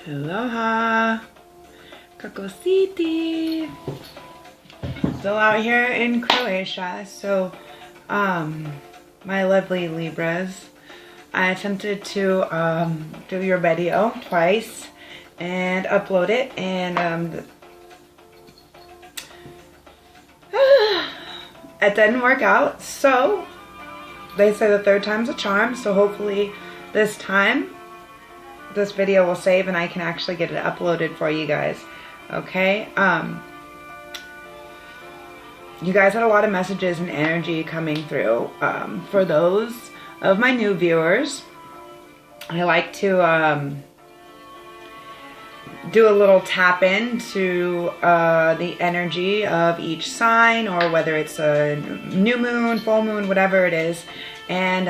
Aloha, Kako City. Still out here in Croatia. So, my lovely Libras, I attempted to do your video twice and upload it, and it didn't work out. So they say the third time's a charm. So hopefully this time this video will save and I can actually get it uploaded for you guys. Okay. You guys had a lot of messages and energy coming through. For those of my new viewers, I like to do a little tap into the energy of each sign, or whether it's a new moon, full moon, whatever it is. And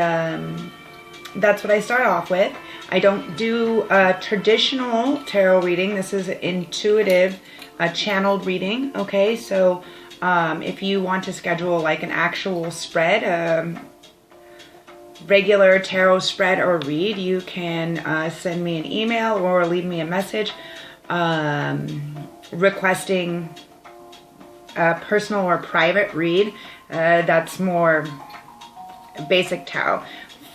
that's what I start off with. I don't do a traditional tarot reading. This is intuitive, channeled reading. Okay, so if you want to schedule like an actual spread, regular tarot spread or read, you can send me an email or leave me a message requesting a personal or private read. That's more basic tarot.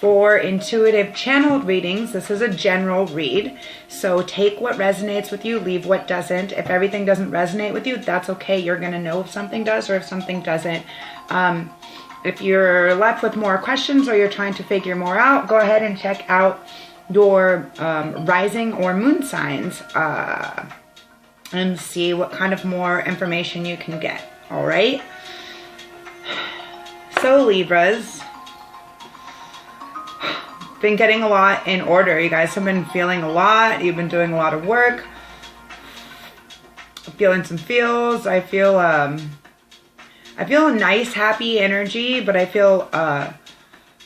For intuitive channeled readings, this is a general read. So take what resonates with you, leave what doesn't. If everything doesn't resonate with you, that's okay. You're going to know if something does or if something doesn't. If you're left with more questions or you're trying to figure more out, go ahead and check out your rising or moon signs and see what kind of more information you can get. All right. So Libras, been getting a lot in order. You guys have been feeling a lot. You've been doing a lot of work. Feeling some feels. I feel a nice, happy energy, but I feel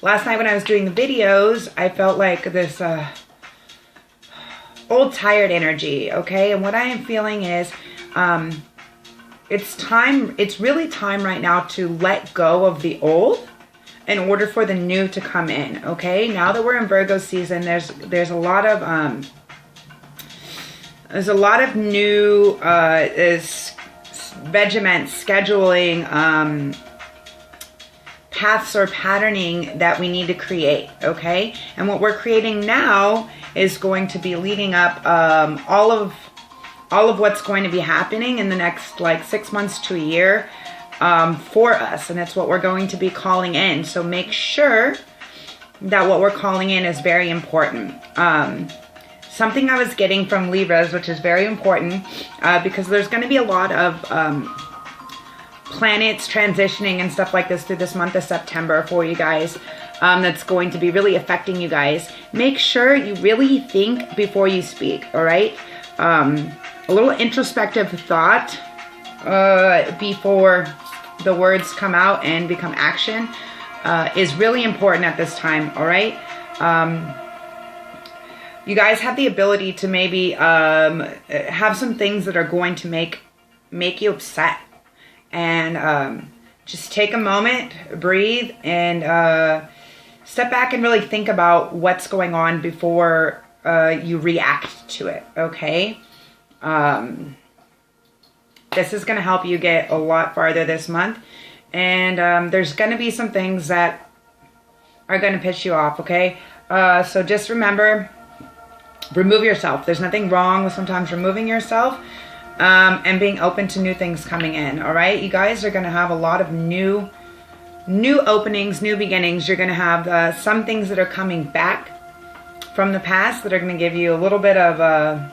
last night when I was doing the videos, I felt like this old tired energy, okay? And what I am feeling is it's really time right now to let go of the old in order for the new to come in, okay? Now that we're in Virgo season, there's a lot of new regiments, scheduling, paths or patterning that we need to create, okay? And what we're creating now is going to be leading up all of what's going to be happening in the next like 6 months to a year for us, and that's what we're going to be calling in. So make sure that what we're calling in is very important. Something I was getting from Libras, which is very important, because there's going to be a lot of planets transitioning and stuff like this through this month of September for you guys. That's going to be really affecting you guys. Make sure you really think before you speak, all right? A little introspective thought before the words come out and become action is really important at this time, all right? You guys have the ability to maybe have some things that are going to make you upset. And just take a moment, breathe, and step back and really think about what's going on before you react to it, okay? This is going to help you get a lot farther this month. And there's going to be some things that are going to piss you off, okay? So just remember, remove yourself. There's nothing wrong with sometimes removing yourself and being open to new things coming in, all right? You guys are going to have a lot of new openings, new beginnings. You're going to have some things that are coming back from the past that are going to give you a little bit of a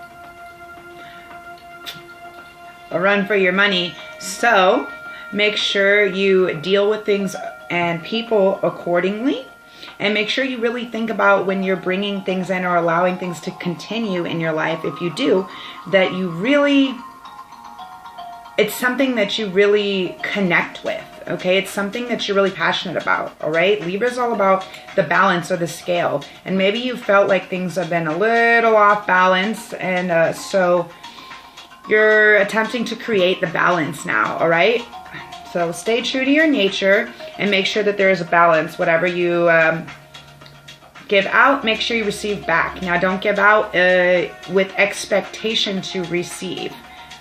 run for your money. So make sure you deal with things and people accordingly, and make sure you really think about when you're bringing things in or allowing things to continue in your life, if you do, that you really, it's something that you really connect with, okay? It's something that you're really passionate about, all right? Libra is all about the balance or the scale, and maybe you felt like things have been a little off balance, and so you're attempting to create the balance now, all right? So stay true to your nature and make sure that there is a balance, whatever you Give out, make sure you receive back. Now, don't give out with expectation to receive,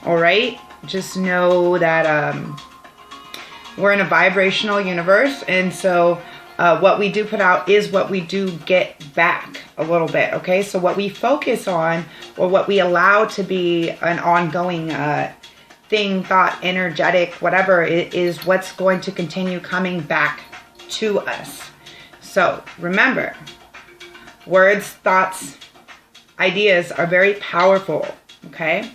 all right? Just know that we're in a vibrational universe, and so what we do put out is what we do get back a little bit, okay? So what we focus on, or what we allow to be an ongoing thing, thought, energetic, whatever, it is what's going to continue coming back to us. So remember, words, thoughts, ideas are very powerful, okay?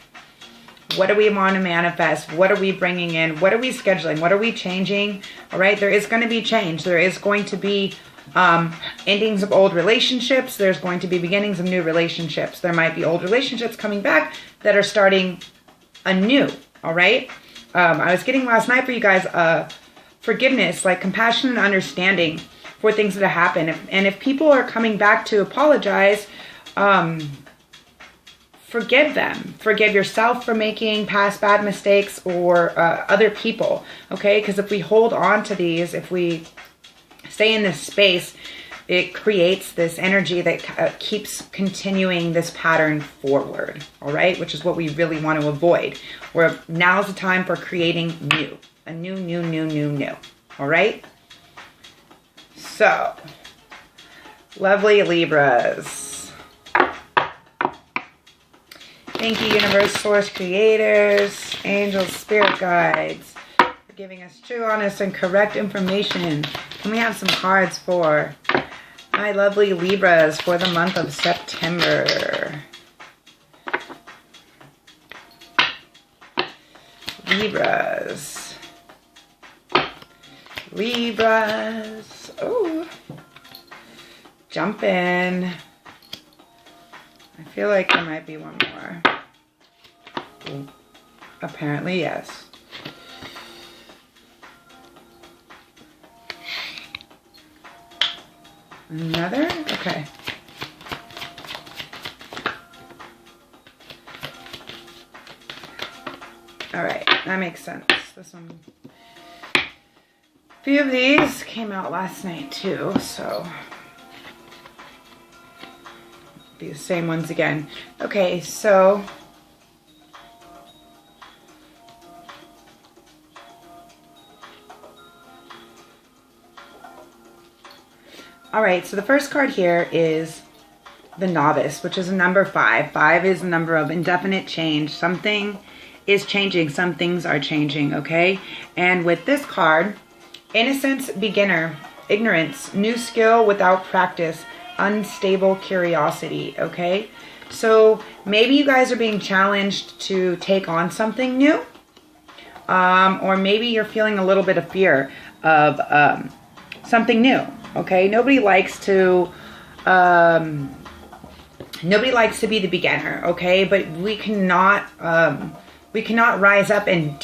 What do we want to manifest? What are we bringing in? What are we scheduling? What are we changing? All right, there is going to be change. There is going to be endings of old relationships. There's going to be beginnings of new relationships. There might be old relationships coming back that are starting anew, all right? I was getting last night for you guys forgiveness, like compassion and understanding for things that have happened. And if people are coming back to apologize, forgive them. Forgive yourself for making past bad mistakes, or other people, okay? Because if we hold on to these, if we stay in this space, it creates this energy that keeps continuing this pattern forward, all right? Which is what we really want to avoid. Where now's the time for creating new. A new, all right? So, lovely Libras. Thank you, universe, source, creators, angels, spirit guides, for giving us true, honest, and correct information. Can we have some cards for my lovely Libras for the month of September? Libras. Libras. Oh, jump in. I feel like there might be one more. Ooh. Apparently, yes. Another? Okay. All right, that makes sense. This one. A few of these came out last night too, so be the same ones again. Okay, so all right, so the first card here is the Novice, which is a number 5. 5 is a number of indefinite change. Something is changing, some things are changing, okay? And with this card, innocence, beginner, ignorance, new skill without practice, unstable curiosity, okay? So maybe you guys are being challenged to take on something new, or maybe you're feeling a little bit of fear of something new, okay? Nobody likes to be the beginner, okay? But we cannot rise up and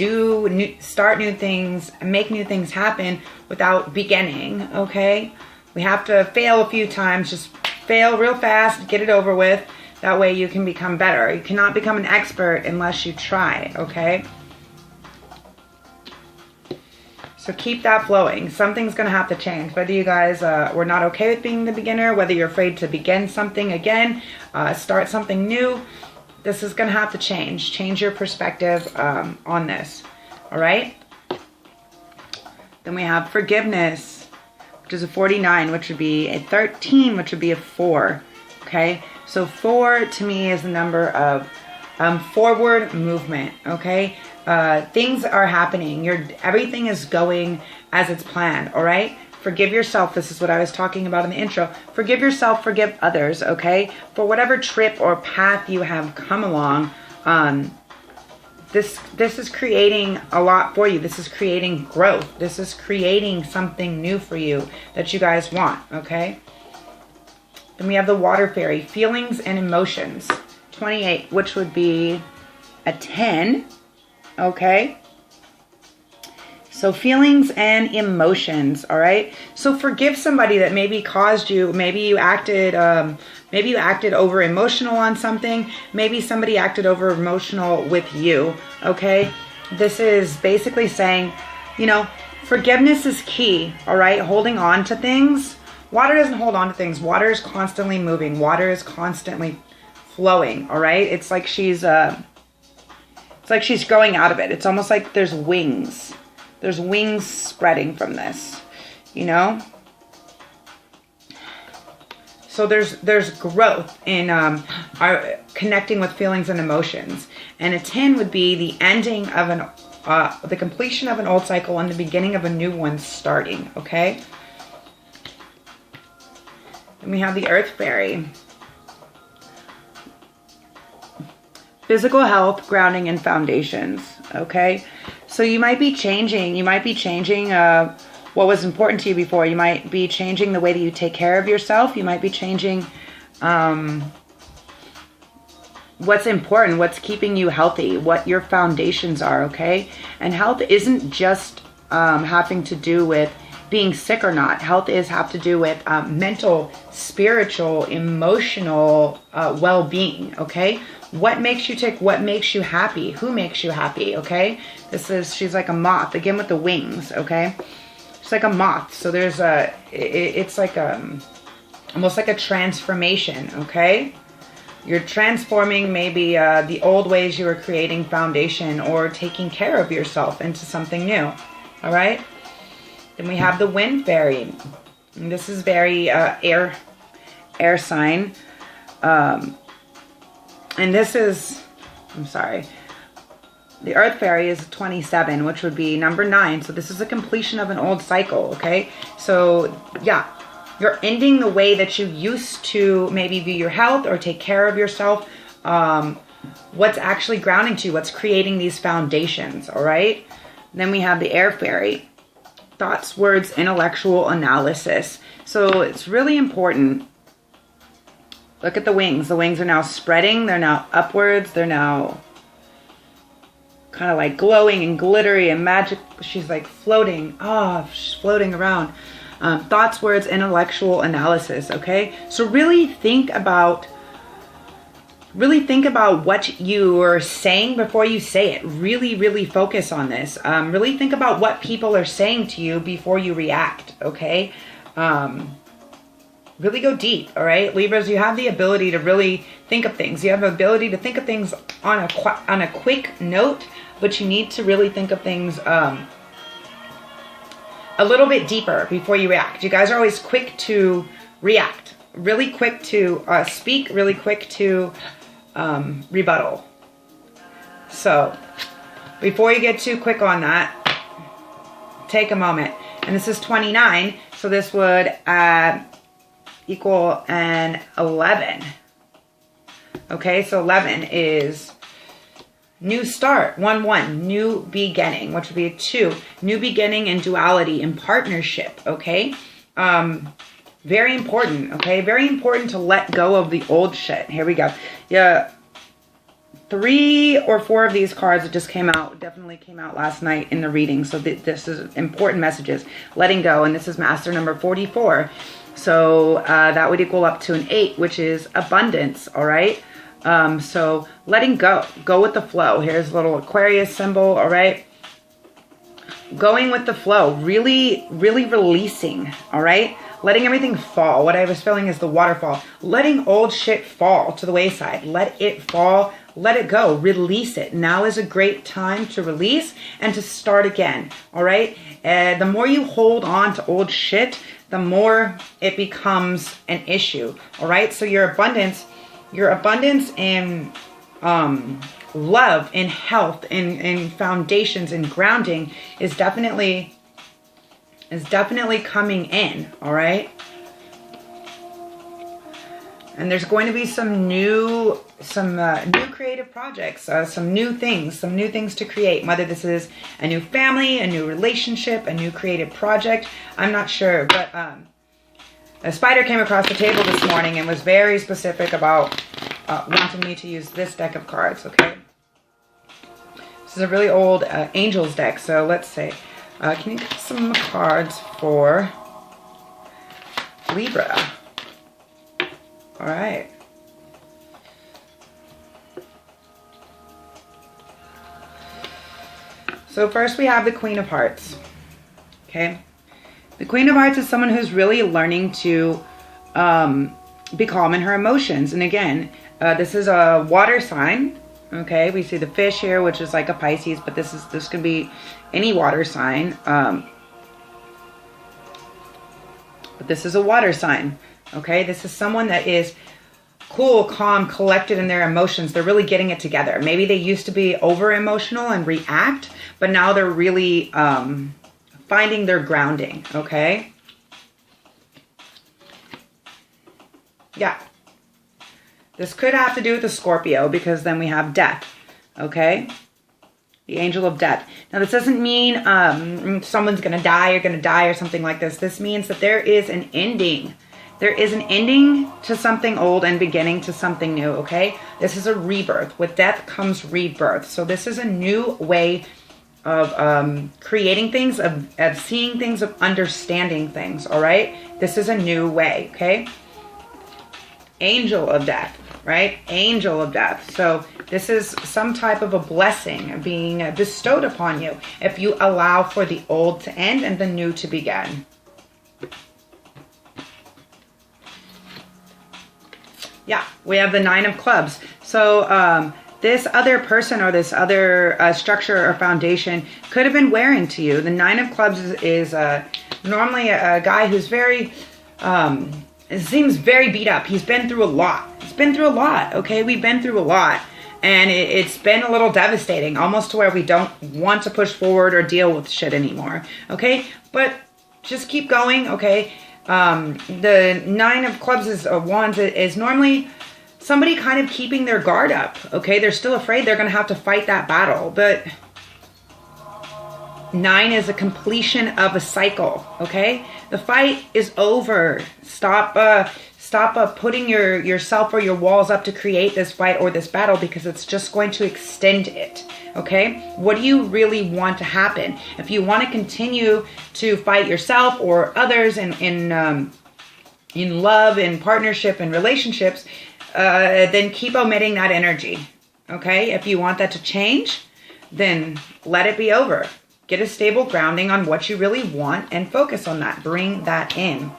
start new things, make new things happen without beginning, okay? We have to fail a few times, just fail real fast, get it over with. That way you can become better. You cannot become an expert unless you try, okay? So keep that flowing. Something's going to have to change. Whether you guys were not okay with being the beginner, whether you're afraid to begin something again, start something new, this is going to have to change. Change your perspective on this. All right? Then we have forgiveness, which is a 49, which would be a 13, which would be a 4. Okay? So 4 to me is the number of forward movement. Okay? Things are happening. Everything is going as it's planned. All right? Forgive yourself. This is what I was talking about in the intro. Forgive yourself, forgive others, okay? For whatever trip or path you have come along, this is creating a lot for you. This is creating growth. This is creating something new for you that you guys want, okay? Then we have the Water Fairy, feelings and emotions. 28, which would be a 10, okay? So feelings and emotions, all right? So forgive somebody that maybe caused you, maybe you acted over emotional on something. Maybe somebody acted over emotional with you, okay? This is basically saying, you know, forgiveness is key, all right? Holding on to things Water doesn't hold on to things. Water is constantly moving. Water is constantly flowing, all right? It's like she's growing out of it. It's almost like there's wings. There's wings spreading from this, you know? So there's growth in our connecting with feelings and emotions. And a 10 would be the ending of the completion of an old cycle and the beginning of a new one starting, okay? Then we have the Earth Fairy. Physical health, grounding, and foundations, okay? So you might be changing what was important to you before. You might be changing the way that you take care of yourself. You might be changing what's important, what's keeping you healthy, what your foundations are, okay? And health isn't just having to do with being sick or not. Health have to do with mental, spiritual, emotional well-being, okay? What makes you tick? What makes you happy? Who makes you happy, okay? She's like a moth, again with the wings, okay? It's like a moth. So there's it's like almost like a transformation, okay? You're transforming maybe the old ways you were creating foundation or taking care of yourself into something new, all right? Then we have the Wind Fairy. And this is very air sign. And this is, I'm sorry, the Earth Fairy is 27, which would be number 9. So this is a completion of an old cycle, okay? So, yeah, you're ending the way that you used to maybe view your health or take care of yourself. What's actually grounding to you, what's creating these foundations, all right? Then we have the Air Fairy. Thoughts, words, intellectual analysis. So it's really important. Look at the wings. The wings are now spreading. They're now upwards. They're now kind of like glowing and glittery and magic. She's like floating. Oh, she's floating around. Thoughts, words, intellectual analysis. Okay. So really think about what you are saying before you say it. Really, really focus on this. Really think about what people are saying to you before you react. Okay. Really go deep, all right? Libras, you have the ability to really think of things. You have the ability to think of things on a quick note, but you need to really think of things a little bit deeper before you react. You guys are always quick to react, really quick to speak, really quick to rebuttal. So before you get too quick on that, take a moment. And this is 29, so this would equal an 11. Okay, so 11 is new start, 1-1, new beginning, which would be a 2, new beginning and duality in partnership, okay? Very important, okay? Very important to let go of the old shit. Here we go. Yeah, 3 or 4 of these cards that just came out, definitely came out last night in the reading. So this is important messages. Letting go, and this is master number 44. So that would equal up to an 8, which is abundance, all right? So letting go with the flow. Here's a little Aquarius symbol, all right? Going with the flow, really, really releasing, all right? Letting everything fall. What I was feeling is the waterfall. Letting old shit fall to the wayside. Let it fall. Let it go. Release it. Now is a great time to release and to start again, all right? The more you hold on to old shit, the more it becomes an issue, all right? So your abundance in love, in health, in foundations, in grounding is definitely coming in, all right? And there's going to be some new creative projects, some new things to create. Whether this is a new family, a new relationship, a new creative project, I'm not sure. But a spider came across the table this morning and was very specific about wanting me to use this deck of cards. Okay, this is a really old Angels deck. So let's see. Can you get some cards for Libra? All right. So first we have the Queen of Hearts. Okay. The Queen of Hearts is someone who's really learning to be calm in her emotions. And again, this is a water sign. Okay, we see the fish here, which is like a Pisces, but this could be any water sign. But this is a water sign. Okay, this is someone that is cool, calm, collected in their emotions. They're really getting it together. Maybe they used to be over emotional and react, but now they're really finding their grounding. Okay. Yeah. This could have to do with the Scorpio, because then we have death. Okay. The angel of death. Now, this doesn't mean someone's going to die, you're going to die or something like this. This means that there is an ending. There is an ending to something old and beginning to something new, okay? This is a rebirth. With death comes rebirth. So this is a new way of creating things, of seeing things, of understanding things, all right? This is a new way, okay? Angel of death, right? Angel of death. So this is some type of a blessing being bestowed upon you if you allow for the old to end and the new to begin. Yeah, we have the Nine of Clubs. So this other person or this other structure or foundation could have been wearing to you. The Nine of Clubs is normally a guy who's very, it seems very beat up. He's been through a lot. He's been through a lot, okay? We've been through a lot. And it's been a little devastating, almost to where we don't want to push forward or deal with shit anymore, okay? But just keep going, okay? The Nine of Clubs is Wands is normally somebody kind of keeping their guard up, okay? They're still afraid they're going to have to fight that battle, but 9 is a completion of a cycle, okay? The fight is over. Stop putting yourself or your walls up to create this fight or this battle, because it's just going to extend it, okay? What do you really want to happen? If you want to continue to fight yourself or others in love, in partnership, in relationships, then keep omitting that energy, okay? If you want that to change, then let it be over. Get a stable grounding on what you really want and focus on that. Bring that in.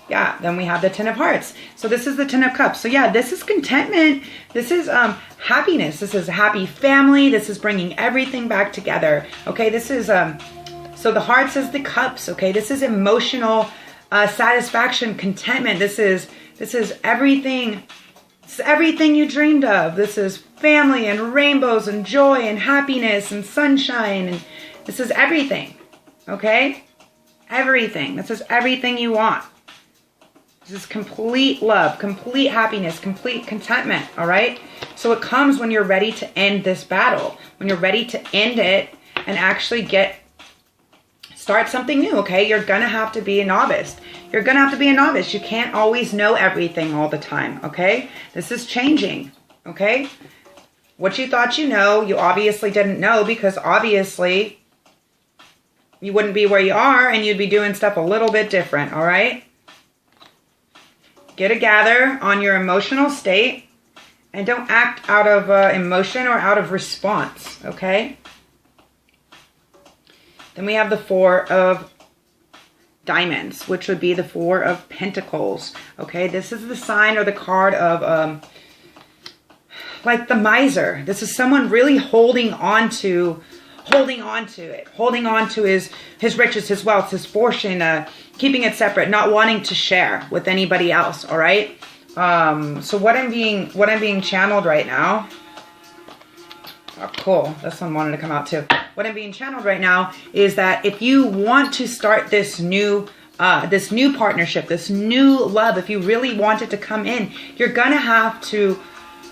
Yeah, then we have the Ten of Hearts. So this is the Ten of Cups. So yeah, this is contentment. This is happiness. This is a happy family. This is bringing everything back together. Okay, this is, so the Hearts is the cups. Okay, this is emotional satisfaction, contentment. This is everything. It's everything you dreamed of. This is family and rainbows and joy and happiness and sunshine. And this is everything. Okay? Everything. This is everything you want. This is complete love, complete happiness, complete contentment. All right? So it comes when you're ready to end this battle. When you're ready to end it and actually start something new, okay? You're going to have to be a novice. You're going to have to be a novice. You can't always know everything all the time, okay? This is changing, okay? What you thought you know, you obviously didn't know, because obviously you wouldn't be where you are and you'd be doing stuff a little bit different, all right? Get a gather on your emotional state and don't act out of emotion or out of response, okay? Then we have the Four of Diamonds, which would be the Four of Pentacles. Okay, this is the sign or the card of like the miser. This is someone really holding on to it, holding on to his riches, his wealth, his fortune, keeping it separate, not wanting to share with anybody else. All right. So what I'm being channeled right now. Oh, cool. This one wanted to come out too. What I'm being channeled right now is that if you want to start this new partnership, this new love, if you really want it to come in, you're going to have to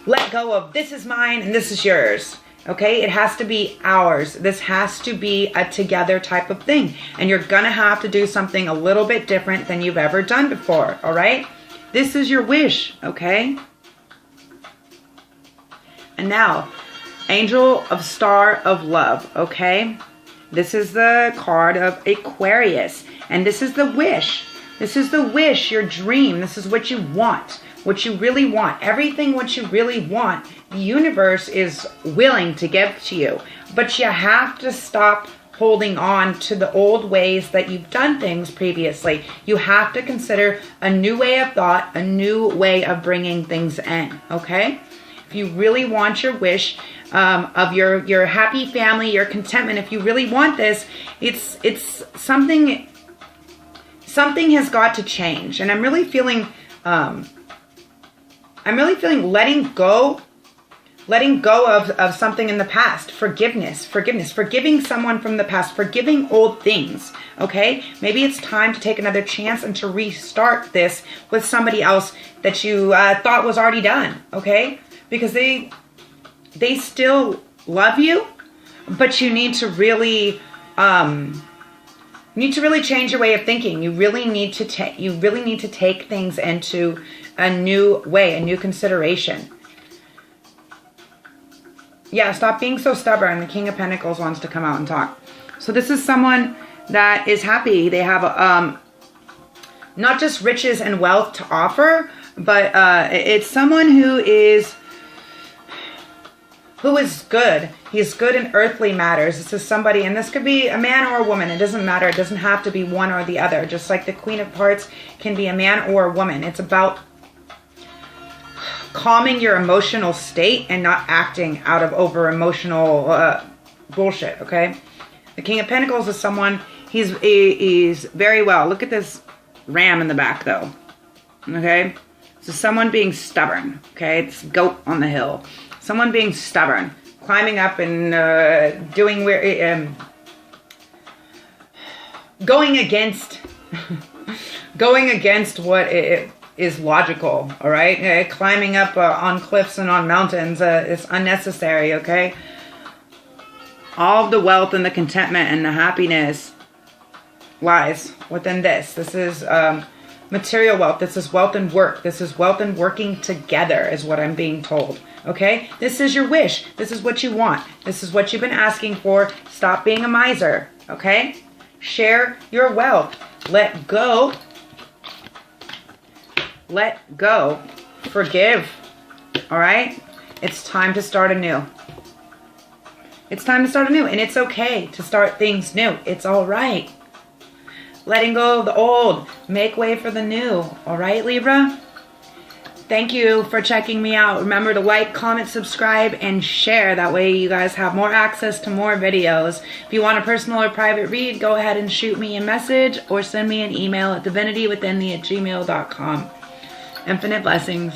let go of this is mine and this is yours. Okay? It has to be ours. This has to be a together type of thing. And you're going to have to do something a little bit different than you've ever done before. All right? This is your wish. Okay? And now, Angel of Star of Love, okay? This is the card of Aquarius. And this is the wish. This is the wish, your dream. This is what you want. What you really want. Everything what you really want, the universe is willing to give to you. But you have to stop holding on to the old ways that you've done things previously. You have to consider a new way of thought, a new way of bringing things in, okay? If you really want your wish of your happy family, your contentment, if you really want this, it's something has got to change. And I'm really feeling letting go of something in the past. Forgiveness, forgiving someone from the past, forgiving old things, okay? Maybe it's time to take another chance and to restart this with somebody else that you thought was already done, okay? Because they still love you, but you need to really change your way of thinking. You really need to take things into a new way, a new consideration. Yeah, stop being so stubborn. The King of Pentacles wants to come out and talk. So this is someone that is happy. They have not just riches and wealth to offer, but it's someone who is good. He's good in earthly matters. This is somebody, and this could be a man or a woman. It doesn't matter. It doesn't have to be one or the other. Just like the Queen of Hearts can be a man or a woman. It's about calming your emotional state and not acting out of over emotional bullshit, okay? The King of Pentacles is someone, he's very well. Look at this ram in the back though, okay? So someone being stubborn, okay? It's goat on the hill. Someone being stubborn, climbing up and doing going against what it is logical, all right? Climbing up on cliffs and on mountains is unnecessary, okay? All of the wealth and the contentment and the happiness lies within this. This is material wealth. This is wealth and work. This is wealth and working together is what I'm being told, okay? This is your wish. This is what you want. This is what you've been asking for. Stop being a miser, okay? Share your wealth. Let go. Let go. Forgive. All right? It's time to start anew. It's time to start anew. And it's okay to start things new. It's all right. Letting go of the old. Make way for the new. All right, Libra? Thank you for checking me out. Remember to like, comment, subscribe, and share. That way you guys have more access to more videos. If you want a personal or private read, go ahead and shoot me a message or send me an email at divinitywithinthee@gmail.com. Infinite blessings.